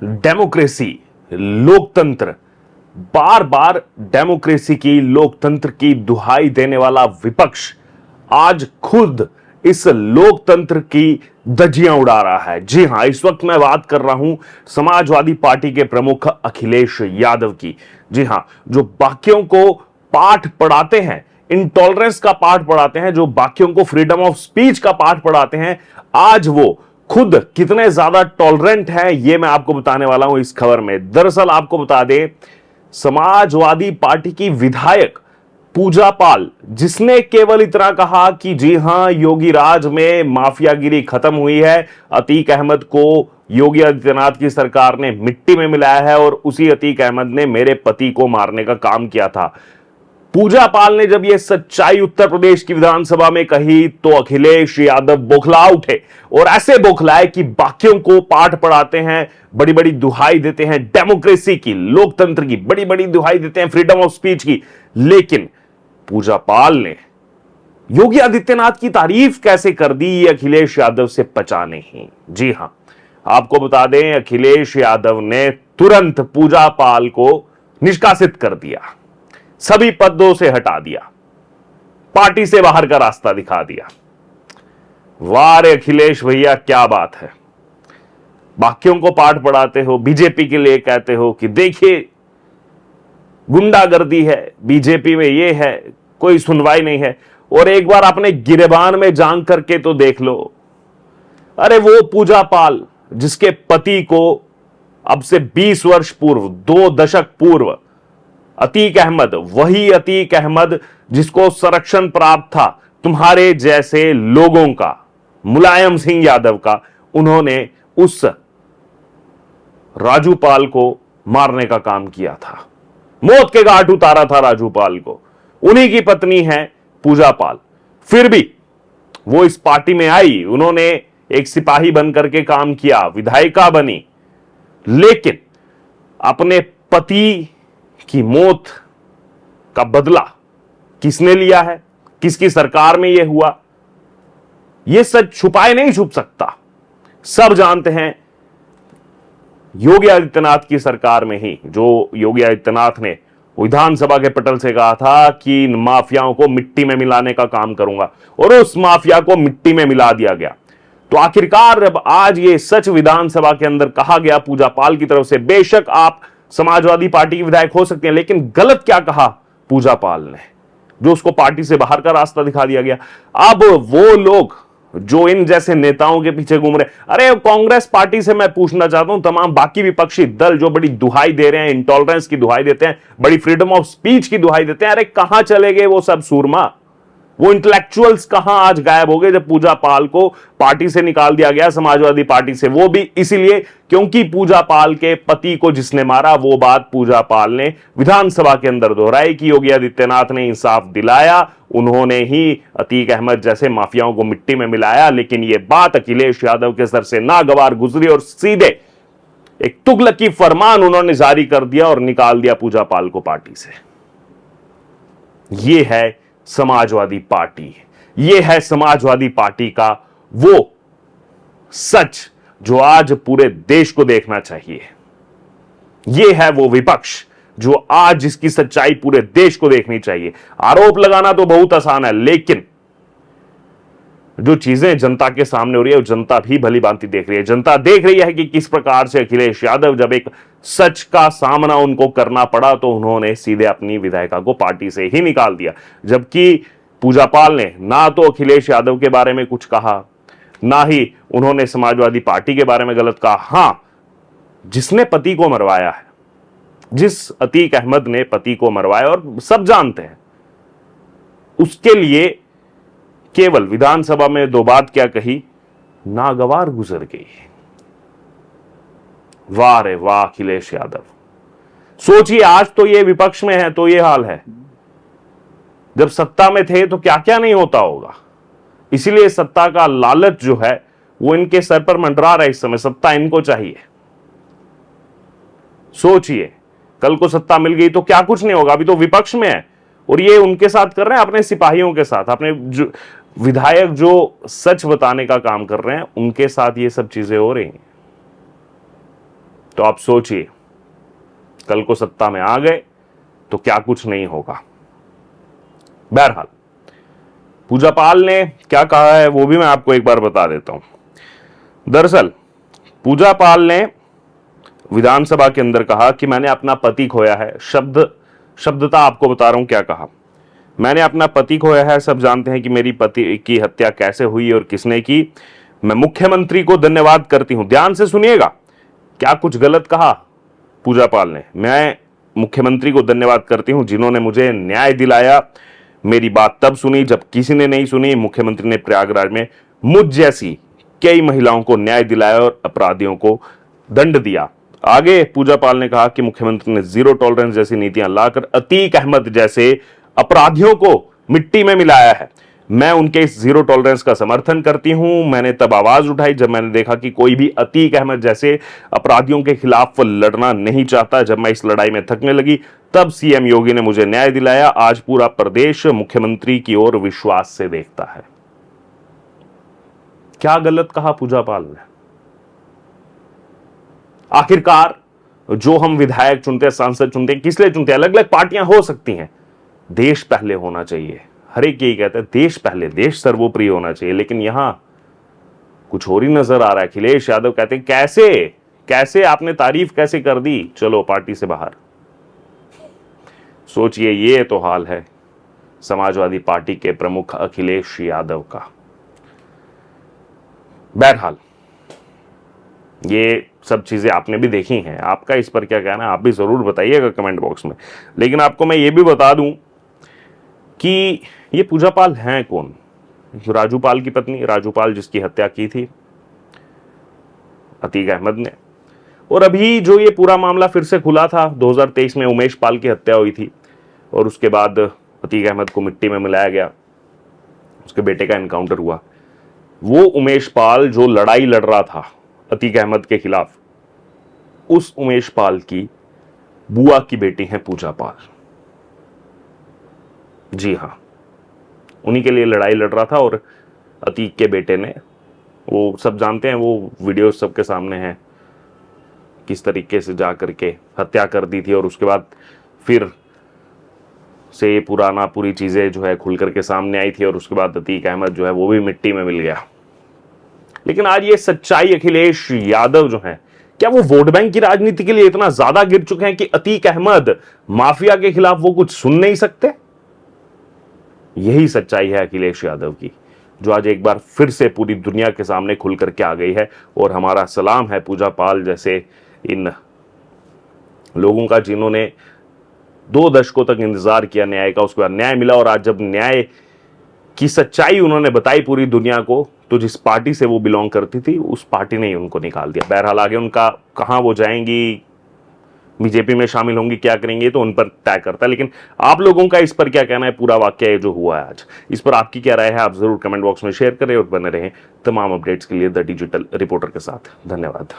Democracy, लोकतंत्र, बार बार democracy की, लोकतंत्र की दुहाई देने वाला विपक्ष आज खुद इस लोकतंत्र की धज्जियां उड़ा रहा है। जी हां, इस वक्त मैं बात कर रहा हूं समाजवादी पार्टी के प्रमुख अखिलेश यादव की। जी हां, जो बाकियों को पाठ पढ़ाते हैं, इंटॉलरेंस का पाठ पढ़ाते हैं, जो बाकियों को फ्रीडम ऑफ स्पीच का पाठ पढ़ाते हैं, आज वो खुद कितने ज्यादा टॉलरेंट है ये मैं आपको बताने वाला हूं इस खबर में। दरअसल आपको बता दें, समाजवादी पार्टी की विधायक पूजा पाल, जिसने केवल इतना कहा कि जी हां, योगी राज में माफियागिरी खत्म हुई है, अतीक अहमद को योगी आदित्यनाथ की सरकार ने मिट्टी में मिलाया है और उसी अतीक अहमद ने मेरे पति को मारने का काम किया था। पूजा पाल ने जब यह सच्चाई उत्तर प्रदेश की विधानसभा में कही तो अखिलेश यादव बौखला उठे और ऐसे बौखलाए कि बाकियों को पाठ पढ़ाते हैं, बड़ी बड़ी दुहाई देते हैं डेमोक्रेसी की, लोकतंत्र की, बड़ी बड़ी दुहाई देते हैं फ्रीडम ऑफ स्पीच की। लेकिन पूजा पाल ने योगी आदित्यनाथ की तारीफ कैसे कर दी, ये अखिलेश यादव से पचा नहीं। जी हां, आपको बता दें, अखिलेश यादव ने तुरंत पूजा पाल को निष्कासित कर दिया, सभी पदों से हटा दिया, पार्टी से बाहर का रास्ता दिखा दिया। वाह रे अखिलेश भैया, क्या बात है। बाकियों को पाठ पढ़ाते हो, बीजेपी के लिए कहते हो कि देखिए गुंडागर्दी है, बीजेपी में ये है, कोई सुनवाई नहीं है, और एक बार अपने गिरेबान में जांग करके तो देख लो। अरे वो पूजा पाल जिसके पति को अब से 20 वर्ष पूर्व, 2 दशक पूर्व अतीक अहमद, वही अतीक अहमद जिसको संरक्षण प्राप्त था तुम्हारे जैसे लोगों का, मुलायम सिंह यादव का, उन्होंने उस राजू पाल को मारने का काम किया था, मौत के घाट उतारा था राजू पाल को। उन्हीं की पत्नी है पूजा पाल। फिर भी वो इस पार्टी में आई, उन्होंने एक सिपाही बनकर के काम किया, विधायिका बनी, लेकिन अपने पति की मौत का बदला किसने लिया है, किसकी सरकार में यह हुआ, यह सच छुपाए नहीं छुप सकता। सब जानते हैं, योगी आदित्यनाथ की सरकार में ही, जो योगी आदित्यनाथ ने विधानसभा के पटल से कहा था कि इन माफियाओं को मिट्टी में मिलाने का काम करूंगा, और उस माफिया को मिट्टी में मिला दिया गया। तो आखिरकार अब आज ये सच विधानसभा के अंदर कहा गया पूजा पाल की तरफ से। बेशक आप समाजवादी पार्टी के विधायक हो सकते हैं, लेकिन गलत क्या कहा पूजा पाल ने, जो उसको पार्टी से बाहर का रास्ता दिखा दिया गया। अब वो लोग जो इन जैसे नेताओं के पीछे घूम रहे, अरे कांग्रेस पार्टी से मैं पूछना चाहता हूं, तमाम बाकी विपक्षी दल जो बड़ी दुहाई दे रहे हैं, इंटॉलरेंस की दुहाई देते हैं, बड़ी फ्रीडम ऑफ स्पीच की दुहाई देते हैं, अरे कहां चले गए वो सब सूरमा, वो इंटेलेक्चुअल्स कहां आज गायब हो गए जब पूजा पाल को पार्टी से निकाल दिया गया, समाजवादी पार्टी से। वो भी इसीलिए क्योंकि पूजा पाल के पति को जिसने मारा, वो बात पूजा पाल ने विधानसभा के अंदर दोहराई कि योगी आदित्यनाथ ने इंसाफ दिलाया, उन्होंने ही अतीक अहमद जैसे माफियाओं को मिट्टी में मिलाया। लेकिन यह बात अखिलेश यादव के सर से नागवार गुजरी और सीधे एक तुगलकी फरमान उन्होंने जारी कर दिया और निकाल दिया पूजा पाल को पार्टी से। यह है समाजवादी पार्टी, यह है समाजवादी पार्टी का वो सच जो आज पूरे देश को देखना चाहिए। यह है वो विपक्ष जो आज जिसकी सच्चाई पूरे देश को देखनी चाहिए। आरोप लगाना तो बहुत आसान है, लेकिन जो चीजें जनता के सामने हो रही है वो जनता भी भली भांति देख रही है। जनता देख रही है कि किस प्रकार से अखिलेश यादव, जब एक सच का सामना उनको करना पड़ा तो उन्होंने सीधे अपनी विधायिका को पार्टी से ही निकाल दिया। जबकि पूजा पाल ने ना तो अखिलेश यादव के बारे में कुछ कहा, ना ही उन्होंने समाजवादी पार्टी के बारे में गलत कहा। हां, जिसने पति को मरवाया है, जिस अतीक अहमद ने पति को मरवाया, और सब जानते हैं, उसके लिए केवल विधानसभा में 2 बात क्या कही, नागवार गुजर गई। वाह रे वाह अखिलेश यादव, सोचिए आज तो ये विपक्ष में है तो ये हाल है, जब सत्ता में थे तो क्या क्या नहीं होता होगा। इसीलिए सत्ता का लालच जो है वो इनके सर पर मंडरा रहा है इस समय, सत्ता इनको चाहिए। सोचिए कल को सत्ता मिल गई तो क्या कुछ नहीं होगा। अभी तो विपक्ष में है और ये उनके साथ कर रहे हैं, अपने सिपाहियों के साथ, अपने जो विधायक जो सच बताने का काम कर रहे हैं उनके साथ ये सब चीजें हो रही हैं। तो आप सोचिए, कल को सत्ता में आ गए तो क्या कुछ नहीं होगा। बहरहाल पूजा पाल ने क्या कहा है वो भी मैं आपको एक बार बता देता हूं। दरअसल पूजा पाल ने विधानसभा के अंदर कहा कि मैंने अपना पति खोया है। शब्दता आपको बता रहा हूं क्या कहा। मैंने अपना पति खोया है, सब जानते हैं कि मेरी पति की हत्या कैसे हुई और किसने की। मैं मुख्यमंत्री को धन्यवाद करती हूं। ध्यान से सुनिएगा, क्या कुछ गलत कहा पूजा पाल ने। मैं मुख्यमंत्री को धन्यवाद करती हूं जिन्होंने मुझे न्याय दिलाया। मेरी बात तब सुनी जब किसी ने नहीं सुनी। मुख्यमंत्री ने प्रयागराज में मुझ जैसी कई महिलाओं को न्याय दिलाया और अपराधियों को दंड दिया। आगे पूजा पाल ने कहा कि मुख्यमंत्री ने जीरो टॉलरेंस जैसी नीतियां लाकर अतीक अहमद जैसे अपराधियों को मिट्टी में मिलाया है। मैं उनके इस जीरो टॉलरेंस का समर्थन करती हूं। मैंने तब आवाज उठाई जब मैंने देखा कि कोई भी अतीक अहमद जैसे अपराधियों के खिलाफ लड़ना नहीं चाहता। जब मैं इस लड़ाई में थकने लगी तब सीएम योगी ने मुझे न्याय दिलाया। आज पूरा प्रदेश मुख्यमंत्री की ओर विश्वास से देखता है। क्या गलत कहा पूजा पाल ने? आखिरकार जो हम विधायक चुनते हैं, सांसद चुनते हैं, किस लिए चुनते हैं? अलग अलग पार्टियां हो सकती हैं, देश पहले होना चाहिए। हर एक यही कहता है देश पहले, देश सर्वोपरि होना चाहिए। लेकिन यहां कुछ और ही नजर आ रहा है। अखिलेश यादव कहते हैं कैसे आपने तारीफ कैसे कर दी, चलो पार्टी से बाहर। सोचिए, ये तो हाल है समाजवादी पार्टी के प्रमुख अखिलेश यादव का। बहरहाल ये सब चीजें आपने भी देखी हैं, आपका इस पर क्या कहना है आप भी जरूर बताइएगा कमेंट बॉक्स में। लेकिन आपको मैं ये भी बता दूं कि ये पूजा पाल हैं कौन? राजू पाल की पत्नी, राजू पाल जिसकी हत्या की थी अतीक अहमद ने। और अभी जो ये पूरा मामला फिर से खुला था, 2023 में उमेश पाल की हत्या हुई थी और उसके बाद अतीक अहमद को मिट्टी में मिलाया गया, उसके बेटे का एनकाउंटर हुआ। वो उमेश पाल जो लड़ाई लड़ रहा था अतीक अहमद के खिलाफ, उस उमेश पाल की बुआ की बेटी है पूजा पाल। जी हां, उन्हीं के लिए लड़ाई लड़ रहा था और अतीक के बेटे ने, वो सब जानते हैं, वो वीडियो सबके सामने है, किस तरीके से जा करके हत्या कर दी थी और उसके बाद फिर से पूरी चीजें जो है खुल करके सामने आई थी और उसके बाद अतीक अहमद जो है वो भी मिट्टी में मिल गया। लेकिन आज ये सच्चाई अखिलेश यादव जो है, क्या वो वोट बैंक की राजनीति के लिए इतना ज्यादा गिर चुके हैं कि अतीक अहमद माफिया के खिलाफ वो कुछ सुन नहीं सकते? यही सच्चाई है अखिलेश यादव की, जो आज एक बार फिर से पूरी दुनिया के सामने खुल करके आ गई है। और हमारा सलाम है पूजा पाल जैसे इन लोगों का, जिन्होंने 2 दशकों तक इंतजार किया न्याय का, उसके बाद न्याय मिला। और आज जब न्याय की सच्चाई उन्होंने बताई पूरी दुनिया को, तो जिस पार्टी से वो बिलोंग करती थी उस पार्टी ने ही उनको निकाल दिया। बहरहाल आगे उनका कहां वो जाएंगी, बीजेपी में शामिल होंगी, क्या करेंगे, तो उन पर तय करता है। लेकिन आप लोगों का इस पर क्या कहना है? पूरा वाकया जो हुआ है आज, इस पर आपकी क्या राय है? आप जरूर कमेंट बॉक्स में शेयर करें और बने रहें तमाम अपडेट्स के लिए द डिजिटल रिपोर्टर के साथ। धन्यवाद।